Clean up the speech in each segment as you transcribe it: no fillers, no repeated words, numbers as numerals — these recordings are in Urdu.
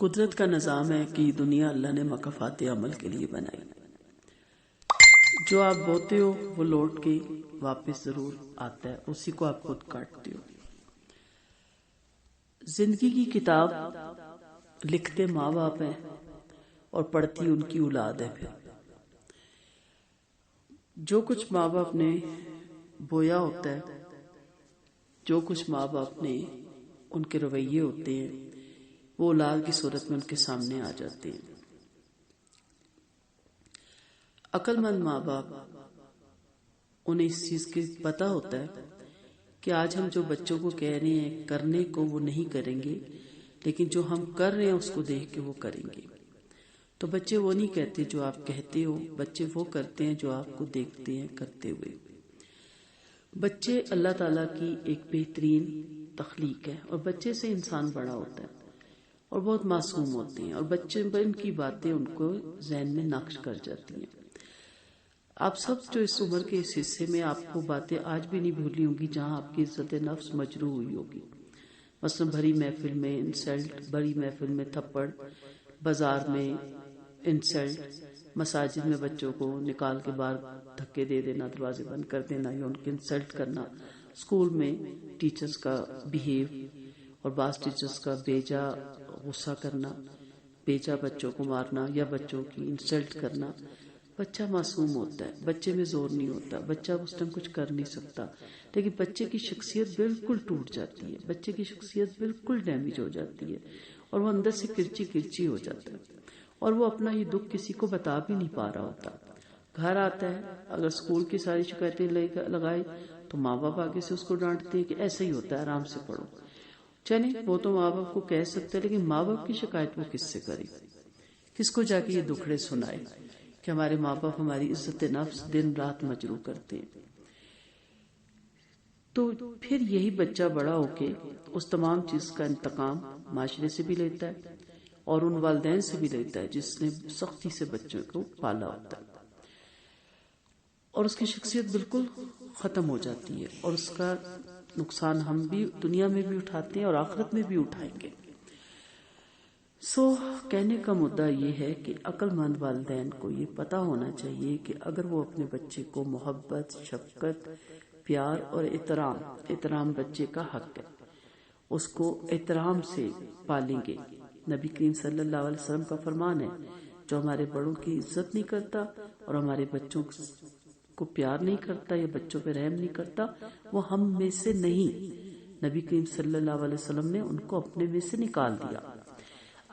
قدرت کا نظام ہے کہ دنیا اللہ نے مکافات عمل کے لیے بنائی. جو آپ بوتے ہو وہ لوٹ کے واپس ضرور آتا ہے، اسی کو آپ خود کاٹتے ہو. زندگی کی کتاب لکھتے ماں باپ ہیں اور پڑھتی ان کی اولاد ہے. پھر جو کچھ ماں باپ نے بویا ہوتا ہے، جو کچھ ماں باپ نے ان کے رویے ہوتے ہیں، وہ اولاد کی صورت میں ان کے سامنے آ جاتے ہیں. عقل مند ماں باپ انہیں اس چیز کی پتہ ہوتا ہے کہ آج ہم جو بچوں کو کہہ رہے ہیں کرنے کو وہ نہیں کریں گے، لیکن جو ہم کر رہے ہیں اس کو دیکھ کے وہ کریں گے. تو بچے وہ نہیں کہتے جو آپ کہتے ہو، بچے وہ کرتے ہیں جو آپ کو دیکھتے ہیں کرتے ہوئے. بچے اللہ تعالیٰ کی ایک بہترین تخلیق ہے، اور بچے سے انسان بڑا ہوتا ہے اور بہت معصوم ہوتے ہیں، اور بچے ان کی باتیں ان کو ذہن میں نقش کر جاتی ہیں. آپ سب جو اس عمر کے اس حصے میں، آپ کو باتیں آج بھی نہیں بھولی ہوں گی جہاں آپ کی عزت نفس مجروح ہوئی ہوگی. مثلا بھری محفل میں انسلٹ، بڑی محفل میں تھپڑ، بازار میں انسلٹ، مساجد میں بچوں کو نکال کے باہر دھکے دے دینا، دروازے بند کر دینا یا ان کی انسلٹ کرنا، اسکول میں ٹیچرز کا بیہیو اور بعض ٹیچرز کا بیجا غصہ کرنا، بیجا بچوں کو مارنا یا بچوں کی انسلٹ کرنا. بچہ معصوم ہوتا ہے، بچے میں زور نہیں ہوتا، بچہ اس ٹائم کچھ کر نہیں سکتا، لیکن بچے کی شخصیت بالکل ٹوٹ جاتی ہے، بچے کی شخصیت بالکل ڈیمیج ہو جاتی ہے اور وہ اندر سے کرچی کرچی ہو جاتا ہے، اور وہ اپنا یہ دکھ کسی کو بتا بھی نہیں پا رہا ہوتا. گھر آتا ہے، اگر اسکول کی ساری شکایتیں لگائے تو ماں باپ آگے سے اس کو ڈانٹتے ہیں کہ ایسا ہی ہوتا ہے، آرام سے پڑھو. چلیں وہ تو ماں باپ کو کہہ سکتے ہیں، لیکن ماں باپ کی شکایت وہ کس سے کرے، کس کو جا کے یہ دکھڑے سنائے کہ ہمارے ماں باپ ہماری عزت نفس دن رات مجروح کرتے ہیں. تو پھر یہی بچہ بڑا ہو کے اس تمام چیز کا انتقام معاشرے سے بھی لیتا ہے اور ان والدین سے بھی لیتا ہے جس نے سختی سے بچوں کو پالا ہوتا ہے، اور اس کی شخصیت بالکل ختم ہو جاتی ہے، اور اس کا نقصان ہم بھی دنیا میں بھی اٹھاتے ہیں اور آخرت میں بھی اٹھائیں گے. کہنے کا مدعا یہ ہے کہ عقل مند والدین کو یہ پتا ہونا چاہیے کہ اگر وہ اپنے بچے کو محبت، شفقت، پیار اور احترام بچے کا حق ہے، اس کو احترام سے پالیں گے. نبی کریم صلی اللہ علیہ وسلم کا فرمان ہے، جو ہمارے بڑوں کی عزت نہیں کرتا اور ہمارے بچوں کو پیار نہیں کرتا یا بچوں پہ رحم نہیں کرتا، وہ ہم میں سے نہیں. نبی کریم صلی اللہ علیہ وسلم نے ان کو اپنے میں سے نکال دیا.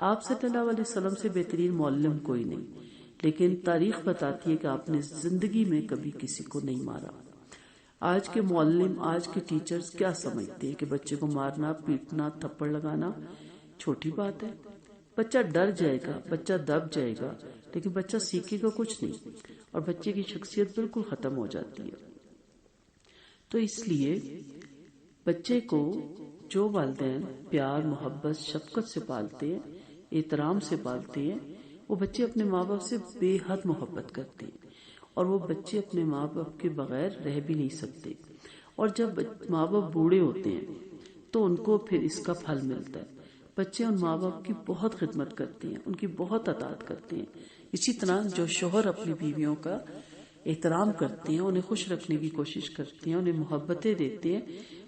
آپ صلی اللہ علیہ وسلم سے بہترین معلم کوئی نہیں، لیکن تاریخ بتاتی ہے کہ آپ نے زندگی میں کبھی کسی کو نہیں مارا. آج کے معلم، آج کے ٹیچرز کیا سمجھتے ہیں کہ بچے کو مارنا، پیٹنا، تھپڑ لگانا چھوٹی بات ہے. بچہ ڈر جائے گا، بچہ دب جائے گا، لیکن بچہ سیکھے گا کچھ نہیں، اور بچے کی شخصیت بالکل ختم ہو جاتی ہے. تو اس لیے بچے کو جو والدین پیار، محبت، شفقت سے پالتے ہیں، احترام سے پالتے ہیں، وہ بچے اپنے ماں باپ سے بے حد محبت کرتے ہیں، اور وہ بچے اپنے ماں باپ کے بغیر رہ بھی نہیں سکتے. اور جب ماں باپ بوڑھے ہوتے ہیں تو ان کو پھر اس کا پھل ملتا ہے. بچے ان ماں باپ کی بہت خدمت کرتے ہیں، ان کی بہت اطاعت کرتے ہیں. اسی طرح جو شوہر اپنی بیویوں کا احترام کرتے ہیں، انہیں خوش رکھنے کی کوشش کرتے ہیں، انہیں محبتیں دیتے ہیں،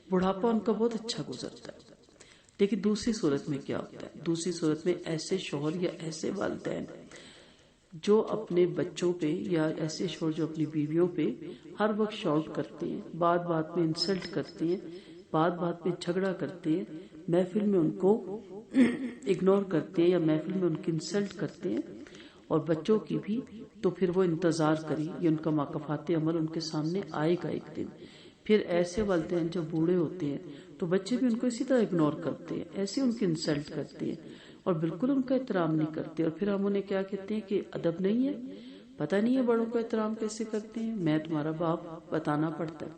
بڑھاپا ان کا بہت اچھا گزرتا ہے. لیکن دوسری صورت میں کیا ہوتا ہے؟ دوسری صورت میں ایسے شوہر یا ایسے والدین جو اپنے بچوں پہ، یا ایسے شوہر جو اپنی بیویوں پہ ہر وقت شاؤٹ کرتے ہیں، بات بات میں انسلٹ کرتے ہیں، بات بات میں جھگڑا کرتے ہیں، محفل میں ان کو اگنور کرتے ہیں یا محفل میں ان کی انسلٹ کرتے ہیں، اور بچوں کی بھی، تو پھر وہ انتظار کریں، یہ ان کا مکافات عمل ان کے سامنے آئے گا ایک دن. پھر ایسے والدین جب بوڑھے ہوتے ہیں تو بچے بھی ان کو اسی طرح اگنور کرتے ہیں، ایسے ان کی انسلٹ کرتے ہیں اور بالکل ان کا احترام نہیں کرتے. اور پھر ہم انہیں کیا کہتے ہیں کہ ادب نہیں ہے، پتہ نہیں ہے بڑوں کا احترام کیسے کرتے ہیں، میں تمہارا باپ، بتانا پڑتا ہے.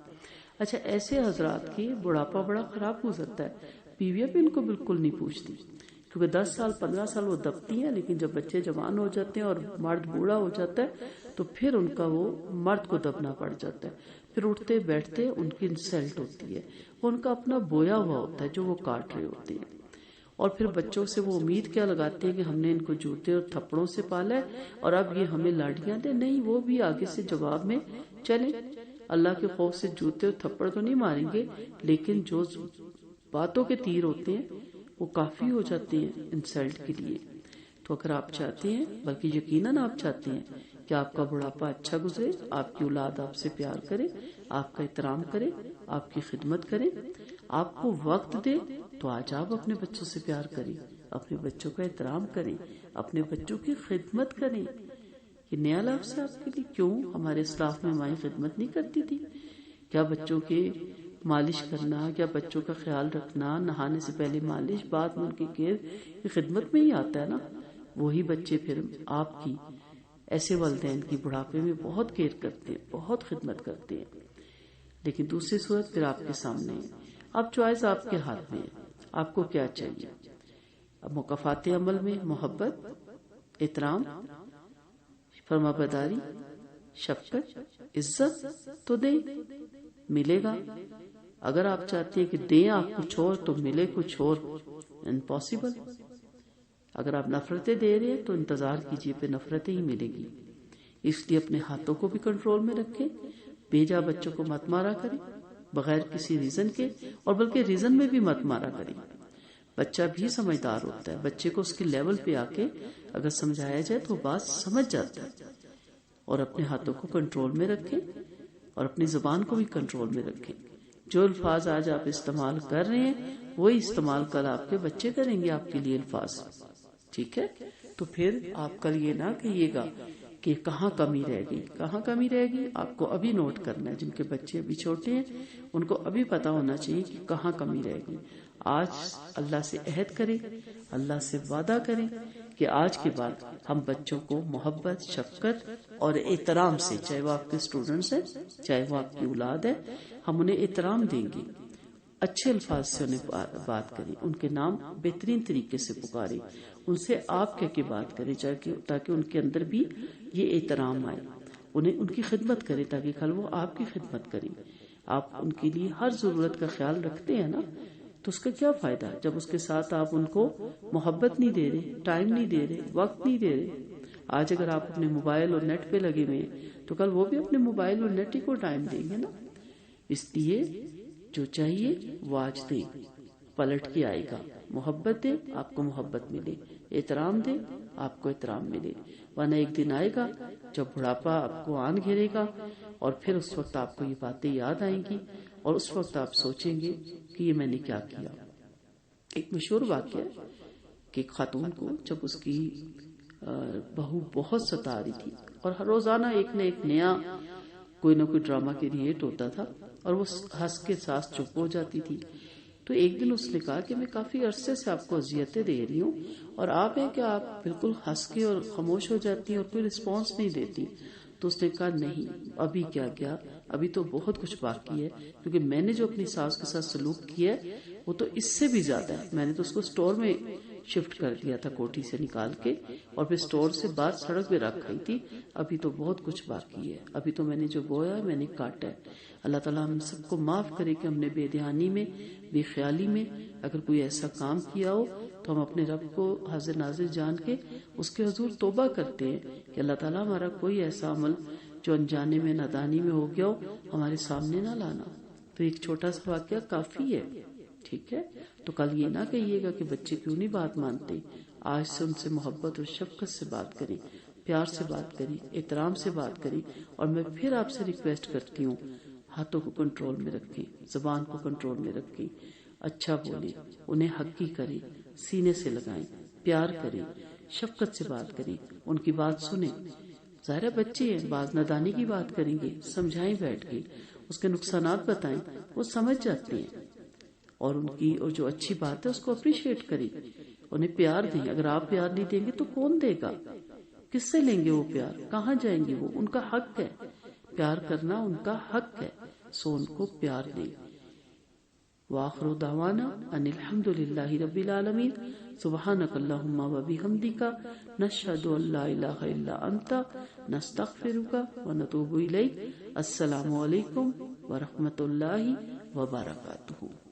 اچھا، ایسے حضرات کی بڑھاپا بڑا خراب گزرتا ہے، بیویاں بھی ان کو بالکل نہیں پوچھتی، کیونکہ 10 سال 15 سال وہ دبتی ہیں، لیکن جب بچے جوان ہو جاتے ہیں اور مرد بوڑھا ہو جاتا ہے تو پھر ان کا وہ مرد کو دبنا پڑ جاتا ہے. پھر اٹھتے بیٹھتے ان کی انسلٹ ہوتی ہے، وہ ان کا اپنا بویا ہوا ہوتا ہے جو وہ کاٹ رہے ہوتے ہیں. اور پھر بچوں سے وہ امید کیا لگاتے ہیں کہ ہم نے ان کو جوتے اور تھپڑوں سے پالا ہے اور اب یہ ہمیں لاٹیاں دیں. نہیں، وہ بھی آگے سے جواب میں چلیں. اللہ کے خوف سے جوتے اور تھپڑ تو نہیں ماریں گے، لیکن جو باتوں کے تیر ہوتے ہیں وہ کافی ہو جاتے ہیں انسلٹ کے لیے. تو اگر آپ چاہتے ہیں، بلکہ یقیناً آپ چاہتے ہیں کہ آپ کا بڑھاپا اچھا گزرے، آپ کی اولاد آپ سے پیار کرے، آپ کا احترام کرے، آپ کی خدمت کرے، آپ کو وقت دے، تو آج آپ اپنے بچوں سے پیار کریں، اپنے بچوں کا احترام کریں، اپنے بچوں کی خدمت کریں. یہ نیا لفظ ہے آپ کے لیے. کیوں ہمارے اسلاف میں مائیں خدمت نہیں کرتی تھی؟ کیا بچوں کے مالش کرنا، کیا بچوں کا خیال رکھنا، نہانے سے پہلے مالش، بعد میں ان کی کیئر، یہ خدمت میں ہی آتا ہے نا. وہی بچے پھر آپ کی، ایسے والدین کی بڑھاپے میں بہت کیئر کرتے ہیں، بہت خدمت کرتے ہیں. لیکن دوسری صورت پھر آپ کے سامنے ہے. اب چوائس آپ کے ہاتھ میں ہے، آپ کو کیا چاہیے. اب مکافات عمل میں محبت، احترام، فرمانبرداری، شفقت، عزت تو دیں، ملے گا. اگر آپ چاہتے ہیں کہ دیں آپ کچھ اور تو ملے کچھ اور، امپاسبل. اگر آپ نفرتیں دے رہے ہیں تو انتظار کیجئے پہ نفرتیں ہی ملے گی. اس لیے اپنے ہاتھوں کو بھی کنٹرول میں رکھیں. بیجا بچوں کو مت مارا کریں بغیر کسی ریزن کے، اور بلکہ ریزن میں بھی مت مارا کریں. بچہ بھی سمجھدار ہوتا ہے، بچے کو اس کے لیول پہ آ کے اگر سمجھایا جائے تو بات سمجھ جاتا ہے. اور اپنے ہاتھوں کو کنٹرول میں رکھیں اور اپنی زبان کو بھی کنٹرول میں رکھیں. جو الفاظ آج آپ استعمال کر رہے ہیں وہی استعمال کل آپ کے بچے کریں گے آپ کے لیے الفاظ. ٹھیک ہے؟ تو پھر آپ کل یہ نہ کہیے گا کہ کہاں کمی رہ گئی. کہاں کمی رہ گئی آپ کو ابھی نوٹ کرنا ہے. جن کے بچے ابھی چھوٹے ہیں ان کو ابھی پتا ہونا چاہیے کہ کہاں کمی رہ گئی. آج اللہ سے عہد کریں، اللہ سے وعدہ کریں کہ آج کے بعد ہم بچوں کو محبت، شفقت اور احترام سے، چاہے وہ آپ کے اسٹوڈنٹس ہیں چاہے وہ آپ کی اولاد ہے، ہم انہیں احترام دیں گے. اچھے الفاظ سے انہیں بات کریں، ان کے نام بہترین طریقے سے پکاریں، ان سے آپ کہہ کے بات کریں تاکہ ان کے اندر بھی یہ احترام آئے. انہیں ان کی خدمت کریں تاکہ کل وہ آپ کی خدمت کریں. آپ ان کے لیے ہر ضرورت کا خیال رکھتے ہیں نا، تو اس کا کیا فائدہ جب اس کے ساتھ آپ ان کو محبت نہیں دے رہے، ٹائم نہیں دے رہے، وقت نہیں دے رہے. آج اگر آپ اپنے موبائل اور نیٹ پہ لگے ہوئے ہیں تو کل وہ بھی اپنے موبائل اور نیٹ ہی کو ٹائم دیں گے نا. اس لیے جو چاہیے وہ آج دیں، پلٹ کے آئے گا. محبت دے آپ کو محبت ملے، احترام دے آپ کو احترام ملے. ورنہ ایک دن آئے گا جب بڑھاپا آپ کو آن گھیرے گا اور پھر اس وقت آپ کو یہ باتیں یاد آئیں گی اور اس وقت آپ سوچیں گے کہ یہ میں نے کیا کیا. ایک مشہور واقعہ ہے کہ ایک خاتون کو جب اس کی بہو بہت ستا رہی تھی اور ہر روزانہ ایک نہ ایک نیا کوئی نہ کوئی ڈرامہ کریٹ ہوتا تھا اور وہ ہنس کے ساتھ چپ ہو جاتی تھی. تو ایک دن اس نے کہا کہ میں کافی عرصے سے آپ کو اذیتیں دے رہی ہوں اور آپ ہیں کہ آپ بالکل ہنس کے اور خاموش ہو جاتی ہیں اور کوئی رسپانس نہیں دیتی. تو اس نے کہا نہیں، ابھی کیا کیا، ابھی تو بہت کچھ باقی ہے، کیونکہ میں نے جو اپنی ساس کے ساتھ سلوک کیا ہے وہ تو اس سے بھی زیادہ ہے. میں نے تو اس کو سٹور میں شفٹ کر دیا تھا کوٹھی سے نکال کے اور پھر سٹور سے باہر سڑک پہ رکھ گئی تھی. ابھی تو بہت کچھ باقی ہے، ابھی تو میں نے جو بویا ہے میں نے کاٹا ہے. اللہ تعالیٰ ہم سب کو معاف کرے کہ ہم نے بے دھیانی میں، بے خیالی میں اگر کوئی ایسا کام کیا ہو تو ہم اپنے رب کو حاضر ناظر جان کے اس کے حضور توبہ کرتے ہیں کہ اللہ تعالیٰ ہمارا کوئی ایسا عمل جو انجانے میں، نادانی میں ہو گیا ہو ہمارے سامنے نہ لانا. تو ایک چھوٹا سا واقعہ کافی ہے. ٹھیک ہے؟ تو کل یہ نہ کہیے گا کہ بچے کیوں نہیں بات مانتے. آج سے ان سے محبت اور شفقت سے بات کریں، پیار سے بات کریں، احترام سے بات کریں. اور میں پھر آپ سے ریکویسٹ کرتی ہوں، ہاتھوں کو کنٹرول میں رکھیں، زبان کو کنٹرول میں رکھیں، اچھا بولیں، انہیں حقی کریں، سینے سے لگائیں، پیار کریں، شفقت سے بات کریں، ان کی بات سنیں. ظاہر بچے ہیں، بعض نادانی کی بات کریں گے، سمجھائیں بیٹھ کے، اس کے نقصانات بتائیں، وہ سمجھ جاتے ہیں. اور ان کی اور جو اچھی بات ہے اس کو اپریشیٹ کریں، انہیں پیار دیں. اگر آپ پیار نہیں دیں گے تو کون دے گا؟ کس سے لیں گے وہ پیار؟ کہاں جائیں گے وہ؟ ان کا حق ہے پیار کرنا، ان کا حق ہے. سو ان کو پیار دیں. وآخر دعوانا ان الحمد للہ رب العالمین. سبحانک اللہم و بحمدک، نشہد ان لا الہ الا انت، نستغفرک و نتوب الیک. السلام علیکم ورحمۃ اللہ وبرکاتہ.